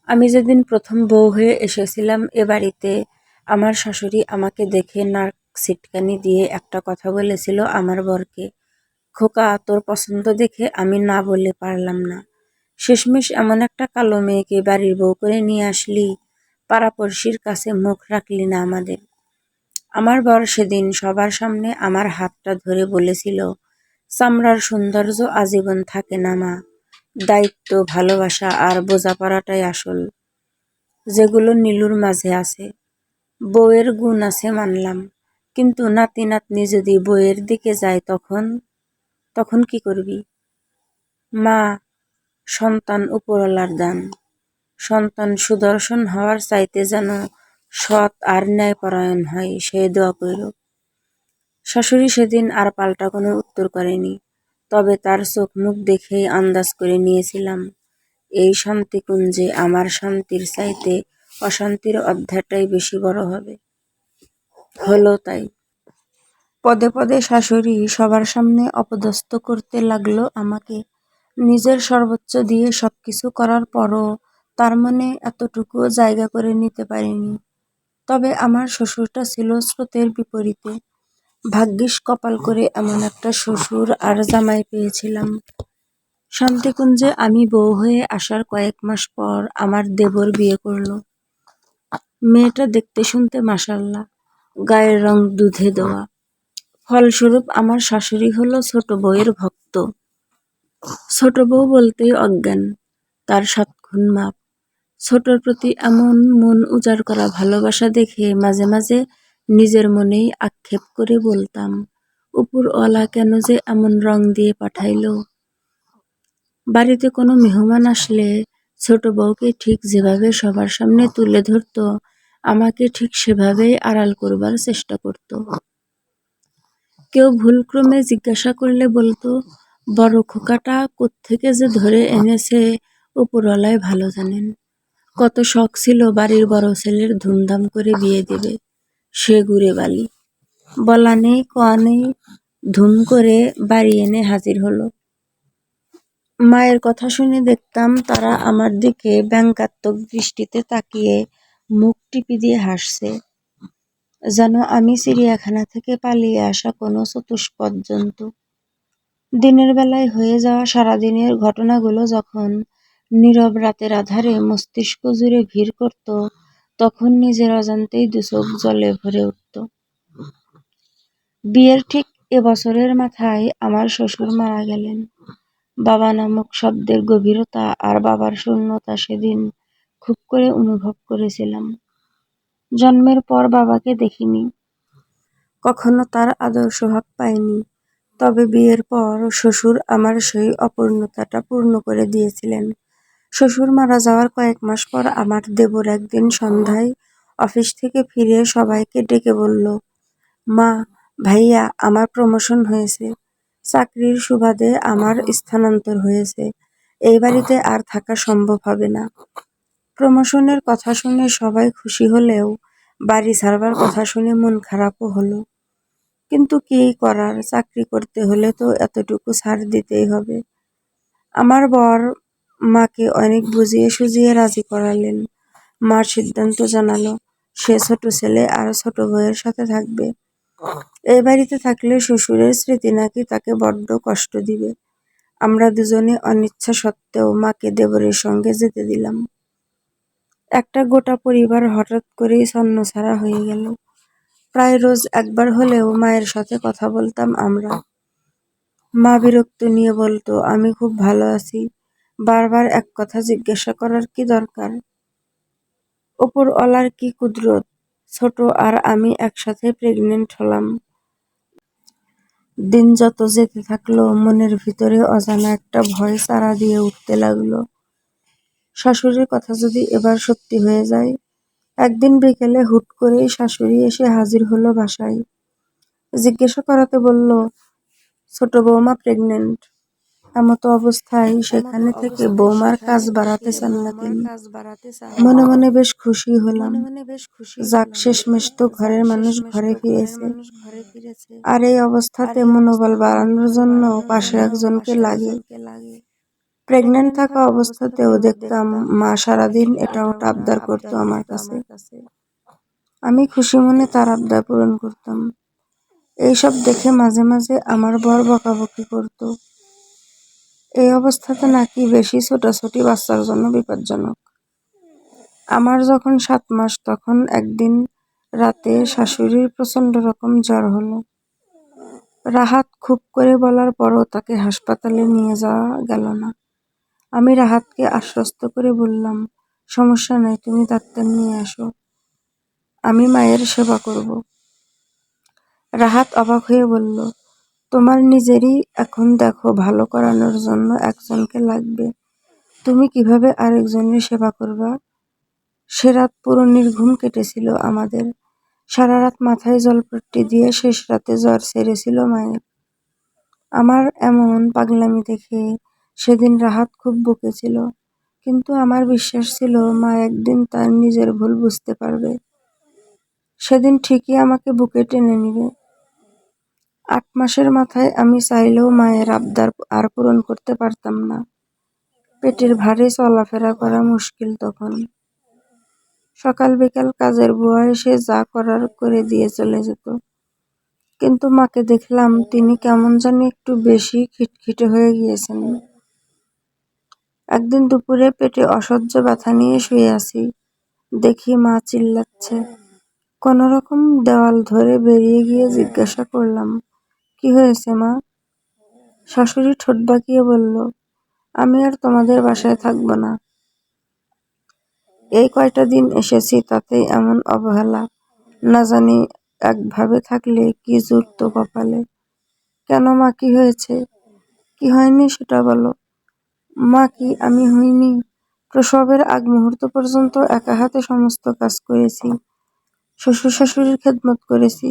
আমি যেদিন প্রথম বউ হয়ে এসেছিলাম এ বাড়িতে, আমার শাশুড়ি আমাকে দেখে নাক ছিটকানি দিয়ে একটা কথা বলেছিল আমার বরকে। খোকা, তোর পছন্দ দেখে আমি না বলে পারলাম না। শেষমেশ এমন একটা কালো মেয়েকে বাড়ির বউ করে নিয়ে আসলি, পাড়াপড়শির কাছে মুখ রাখলি না আমাদের। আমার বর সেদিন সবার সামনে আমার হাতটা ধরে বলেছিল, চামড়ার সৌন্দর্য আজীবন থাকে না মা, দায়িত্ব, ভালোবাসা আর বোঝাপড়াটাই আসল, যেগুলো নীলুর মাঝে আছে। বউয়ের গুণ আছে মানলাম, কিন্তু নাতি নাতনি যদি বউয়ের দিকে যায় তখন তখন কি করবি? মা, সন্তান উপরওয়ালার দান। সন্তান সুদর্শন হওয়ার চাইতে যেন সৎ আর ন্যায়পরায়ণ হয়, সে দোয়া কইর। শাশুড়ি সেদিন আর পাল্টা কোনো উত্তর করেনি, তবে তার চোখ মুখ দেখেই আন্দাজ করে নিয়েছিলাম এই শান্তিকুঞ্জে আমার শান্তির চাইতে অশান্তির অধ্যায়টাই বেশি বড় হবে। হলো তাই। পদে পদে শাশুড়ি সবার সামনে অপদস্থ করতে লাগলো আমাকে। নিজের সর্বোচ্চ দিয়ে সবকিছু করার পরও তার মনে এতটুকুও জায়গা করে নিতে পারিনি। তবে আমার শ্বশুরটা ছিল স্রোতের বিপরীতে। ভাগ্যিস কপাল করে এমন একটা শ্বশুর আর জামাই পেয়েছিলাম। শান্তিকুঞ্জে আমি বউ হয়ে আসার কয়েক মাস পর আমার দেবর বিয়ে করলো। মেয়েটা দেখতে শুনতে মাশাআল্লাহ, গায়ের রং দুধে দেওয়া। ফলস্বরূপ আমার শাশুড়ি হলো ছোট বউয়ের ভক্ত। ছোট বউ বলতেই অজ্ঞান, তার ৭ খুন মাপ। ছোটর প্রতি এমন মন উজাড় করা ভালোবাসা দেখে মাঝে মাঝে নিজের মনেই আক্ষেপ করে বলতাম, উপরওয়ালা কেন যে এমন রং দিয়ে পাঠাইলো। বাড়িতে কোনো মেহমান আসলে ছোট বউকে ঠিক যেভাবে সবার সামনে তুলে ধরতো, আমাকে ঠিক সেভাবেই আড়াল করবার চেষ্টা করত। কেউ ভুলক্রমে জিজ্ঞাসা করলে বলতো, বড় খোকাটা কোত্থেকে যে ধরে এনেছে উপরওয়ালাই ভালো জানেন। কত শখ ছিল বাড়ির বড় ছেলের ধুমধাম করে বিয়ে দেবে, সে ঘুরে বালি। বলা নেই কওয়া নেই, ধুম করে বাড়ি এনে হাজির হলো। মায়ের কথা শুনে দেখতাম তারা আমার দিকে ব্যঙ্গাত্মক দৃষ্টিতে তাকিয়ে মুখ টিপি দিয়ে হাসছে, যেন আমি চিড়িয়াখানা থেকে পালিয়ে আসা কোনো চতুষ্পদ জন্তু। দিনের বেলায় হয়ে যাওয়া সারাদিনের ঘটনাগুলো যখন নীরব রাতের আঁধারে মস্তিষ্ক জুড়ে ভিড় করত, তখন নিজের অজান্তেই দুচোখ জলে ভরে উঠত। বিয়ের ঠিক এবছরের মাথায় আমার শ্বশুর মারা গেলেন। বাবা নামক শব্দের গভীরতা আর বাবার শূন্যতা সেদিন খুব করে অনুভব করেছিলাম। জন্মের পর বাবাকে দেখিনি, কখনো তার আদর সোহাগ পাইনি, তবে বিয়ের পর শ্বশুর আমার সেই অপূর্ণতাটা পূর্ণ করে দিয়েছিলেন। শ্বশুর মারা যাওয়ার কয়েক মাস পর আমার দেবর একদিন সন্ধ্যায় অফিস থেকে ফিরে সবাইকে ডেকে বলল, মা, ভাইয়া, আমার প্রমোশন হয়েছে, চাকরির সুবাদে আমার স্থানান্তর হয়েছে, এই বাড়িতে আর থাকা সম্ভব হবে না। প্রমোশনের কথা শুনে সবাই খুশি হলেও বাড়ি ছাড়বার কথা শুনে মন খারাপও হলো। কিন্তু কী করার, চাকরি করতে হলে তো এতটুকু ছাড় দিতেই হবে। আমার বর মাকে অনেক বুঝিয়ে সুঝিয়ে রাজি করালেন। মার সিদ্ধান্ত জানালো, সে ছোট ছেলে আর ছোট বউয়ের সাথে থাকবে। এই বাড়িতে থাকলে শ্বশুরের স্মৃতি নাকি তাকে বড্ড কষ্ট দিবে। আমরা দুজনে অনিচ্ছা সত্ত্বেও মাকে দেবরের সঙ্গে যেতে দিলাম। একটা গোটা পরিবার হঠাৎ করেই ছন্নছাড়া হয়ে গেল। প্রায় রোজ একবার হলেও মায়ের সাথে কথা বলতাম আমরা। মা বিরক্ত নিয়ে বলতো, আমি খুব ভালো আছি, বারবার এক কথা জিজ্ঞাসা করার কি দরকার? ওপরওয়ালার কি কুদরত, ছোট আর আমি একসাথে প্রেগনেন্ট হলাম। দিন যত যেতে থাকলো মনের ভিতরে অজানা একটা ভয় চারা দিয়ে উঠতে লাগলো। শাশুড়ির কথা যদি এবার সত্যি হয়ে যায়। একদিন বিকেলে হুট করেই শাশুড়ি এসে হাজির হলো বাসায়। জিজ্ঞাসা করাতে বলল, ছোট বৌমা প্রেগনেন্ট। এমতো অবস্থায় সেখানে থেকে বৌমার কাজ বাড়াতে চান না তিনি। মনে মনে বেশ খুশি হলাম। যাক, শেষমেশ তো ঘরের মানুষ ঘরে ফিরেছে। আর এই অবস্থাতে মনোবল বাড়ানোর জন্য পাশে একজনকে লাগে। প্রেগন্যান্ট থাকা অবস্থাতেও দেখতাম মা সারাদিন এটা ওটা আবদার করতো আমার কাছে। আমি খুশি মনে তার আবদার পূরণ করতাম। এইসব দেখে মাঝে মাঝে আমার বর বকাবকি করতো, এই অবস্থাতে নাকি বেশি ছোটাছুটি বাচ্চার জন্য বিপজ্জনক। আমার যখন 7 মাস তখন একদিন রাতে শাশুড়ির প্রচন্ড রকম জ্বর হলো। রাহাত খুব করে বলার পরও তাকে হাসপাতালে নিয়ে যাওয়া গেল না। আমি রাহাতকে আশ্বস্ত করে বললাম, সমস্যা নাই, তুমি ডাক্তার নিয়ে আসো, আমি মায়ের সেবা করব। রাহাত অবাক হয়ে বলল, তোমার নিজেরই এখন দেখো ভালো করানোর জন্য একজনকে লাগবে, তুমি কিভাবে আরেকজনের সেবা করবা? সে রাত পুরো নির্ঘুম কেটেছিল আমাদের। সারা রাত মাথায় জলপট্টি দিয়ে শেষ রাতে জ্বর সেরেছিল মায়ের। আমার এমন পাগলামি দেখে সেদিন রাহাত খুব বকেছিল, কিন্তু আমার বিশ্বাস ছিল মা একদিন তার নিজের ভুল বুঝতে পারবে, সেদিন ঠিকই আমাকে বুকে টেনে নিবে। 8 মাসের মাথায় আমি চাইলেও মায়ের আবদার আর পূরণ করতে পারতাম না। পেটের ভারে চলাফেরা করা মুশকিল তখন। সকাল বিকাল কাজের বুয়া এসে যা করার করে দিয়ে চলে যেত, কিন্তু মাকে দেখলাম তিনি কেমন জানি একটু বেশি খিটখিটে হয়ে গিয়েছেন। একদিন দুপুরে পেটে অসহ্য ব্যথা নিয়ে শুয়ে আছি, দেখি মা চিল্লাচ্ছে। কোনোরকম দেওয়াল ধরে বেরিয়ে গিয়ে জিজ্ঞাসা করলাম, কি হয়েছে মা? শাশুড়ি ঠোঁট বাঁকিয়ে বলল, আমি আর তোমাদের বাসায় থাকবো না। এই কয়টা দিন এসেছি তাতেই এমন অবহেলা, না জানি একভাবে থাকলে কি জুটতো কপালে। কেন মা, কি হয়েছে? কি হয়নি সেটা বলো। মা, কি আমি হইনি? প্রসবের আগ মুহূর্ত পর্যন্ত একা হাতে সমস্ত কাজ করেছি, শ্বশুর শাশুড়ির খেদমত করেছি,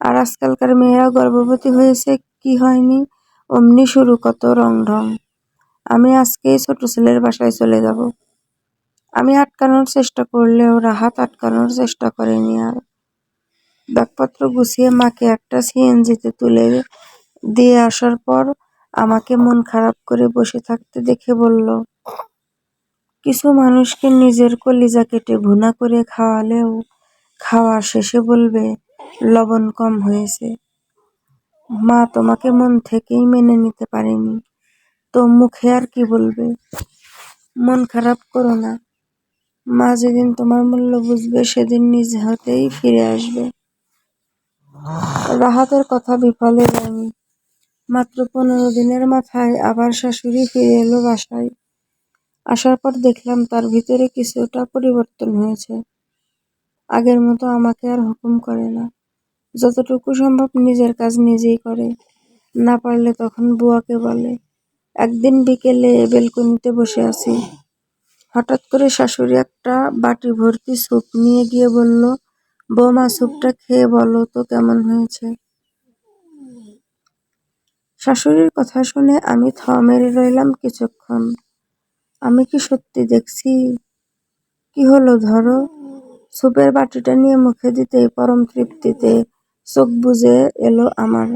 আর আজকালকার মেয়েরা গর্ভবতী হয়েছে, কি হয়নি? অমনি শুরু কত রং ঢং। আমি আজকেই ছোট ছেলের বাসায় চলে যাব। আমি আটকানোর চেষ্টা করলেও রাহাত আটকানোর চেষ্টা করেনি আর। ব্যাগপত্র গুছিয়ে মাকে একটা সিএনজিতে তুলে দিয়ে আসার পর আমাকে মন খারাপ করে বসে থাকতে দেখে বলল, কিছু মানুষকে নিজের কলিজা কেটে ভুনা করে খাওয়ালেও খাওয়া শেষে বলবে লবণ কম হয়েছে। মা তোমাকে মন থেকেই মেনে নিতে পারেনি, তো মুখে আর কি বলবে? মন খারাপ করো না, মা যেদিন তোমার মূল্য বুঝবে সেদিন নিজ হাতেই ফিরে আসবে। রাহাতের কথা বিফলে যায়নি। মাত্র 15 দিনের মাথায় আবার শাশুড়ি ফিরে এলো বাসায়। আসার পর দেখলাম তার ভিতরে কিছুটা পরিবর্তন হয়েছে। আগের মতো আমাকে আর হুকুম করে না, যতটুকু সম্ভব নিজের কাজ নিজেই করে, না পারলে তখন বুয়াকে বলে। একদিন বিকেলে বেলকনিতে বসে আছি, হঠাৎ করে শাশুড়ি একটা বাটি ভর্তি স্যুপ নিয়ে গিয়ে বলল, বৌমা, স্যুপটা খেয়ে বলো তো কেমন হয়েছে। শাশুড়ির কথা শুনে আমি থ মেরে রইলাম কিছুক্ষণ। আমি কি সত্যি দেখছি? কি হলো ধরো। স্যুপের বাটিটা নিয়ে মুখে দিতেই পরম তৃপ্তিতে চোখ বুজে এলো আমার।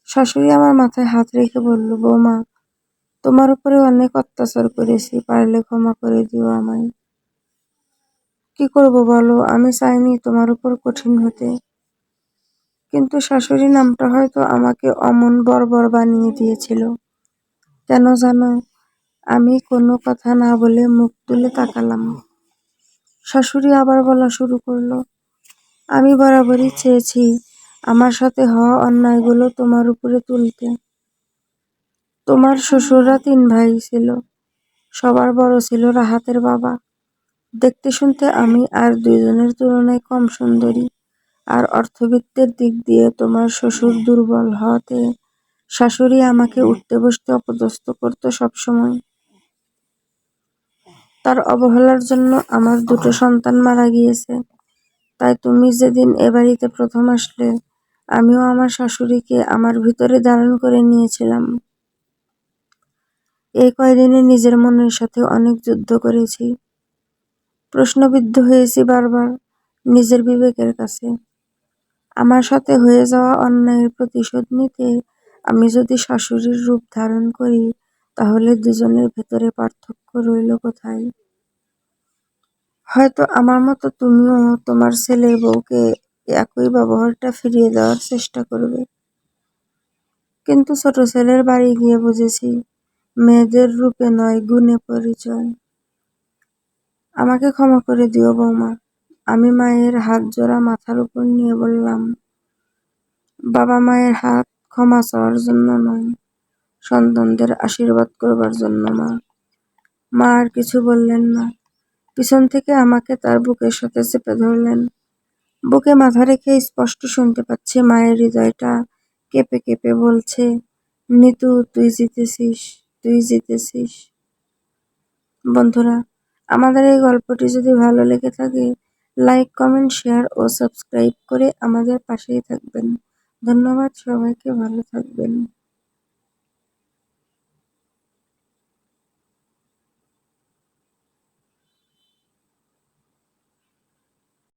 শাশুড়ি আমার মাথায় হাত রেখে বলল, বৌমা, তোমার উপরে অনেক অত্যাচার করেছি, পারলে ক্ষমা করে দিও আমায়। কি করব বলো, আমি চাইনি তোমার উপর কঠিন হতে, কিন্তু শাশুড়ি নামটা হয়তো আমাকে অমন বর্বর বানিয়ে দিয়েছিল। কেন জানো? আমি কোনো কথা না বলে মুখ তুলে তাকালাম। শাশুড়ি আবার বলা শুরু করলো, আমি বরাবরই চেয়েছি আমার সাথে হওয়া অন্যায়গুলো তোমার উপরে তুলতে। তোমার শ্বশুররা 3 ভাই ছিল, সবার বড় ছিল রাহাতের বাবা। দেখতে শুনতে আমি আর 2 জনের তুলনায় কম সুন্দরী, আর অর্থবিত্তের দিক দিয়ে তোমার শ্বশুর দুর্বল হওয়াতে শাশুড়ি আমাকে উঠতে বসতে অপদস্থ করত সবসময়। তার অবহেলার জন্য আমার 2টো সন্তান মারা গিয়েছে। তাই তুমি যেদিন এ বাড়িতে প্রথম আসলে, আমিও আমার শাশুড়িকে আমার ভিতরে ধারণ করে নিয়েছিলাম। এই কয়দিনে নিজের মনের সাথে অনেক যুদ্ধ করেছি, প্রশ্নবিদ্ধ হয়েছি বারবার নিজের বিবেকের কাছে। আমার সাথে হয়ে যাওয়া অন্যায়ের প্রতিশোধ নিতে আমি যদি শাশুড়ির রূপ ধারণ করি, তাহলে দুজনের ভেতরে পার্থক্য রইল কোথায়? হয়তো আমার মতো তুমিও তোমার ছেলের বউকে একই ব্যবহারটা ফিরিয়ে দেওয়ার চেষ্টা করবে। কিন্তু ছোট ছেলের বাড়ি গিয়ে বুঝেছি, মেয়েদের রূপে নয় গুণে পরিচয়। আমাকে ক্ষমা করে দিও বৌমা। আমি মায়ের হাত জোড়া মাথার উপর নিয়ে বললাম, বাবা মায়ের হাত ক্ষমা চাওয়ার জন্য নয়, সন্তানদের আশীর্বাদ করবার জন্য মা। মা আর কিছু বললেন না। পিছন থেকে আমাকে তার বুকের সাথে চেপে ধরলেন। বুকে মাথা রেখে স্পষ্ট শুনতে পাচ্ছি মায়ের হৃদয়টা কেঁপে কেঁপে বলছে, নিতু তুই জিতেছিস, তুই জিতেছিস। বন্ধুরা, আমাদের এই গল্পটি যদি ভালো লেগে থাকে, লাইক, কমেন্ট, শেয়ার ও সাবস্ক্রাইব করে আমাদের পাশেই থাকবেন। ধন্যবাদ সবাইকে, ভালো থাকবেন।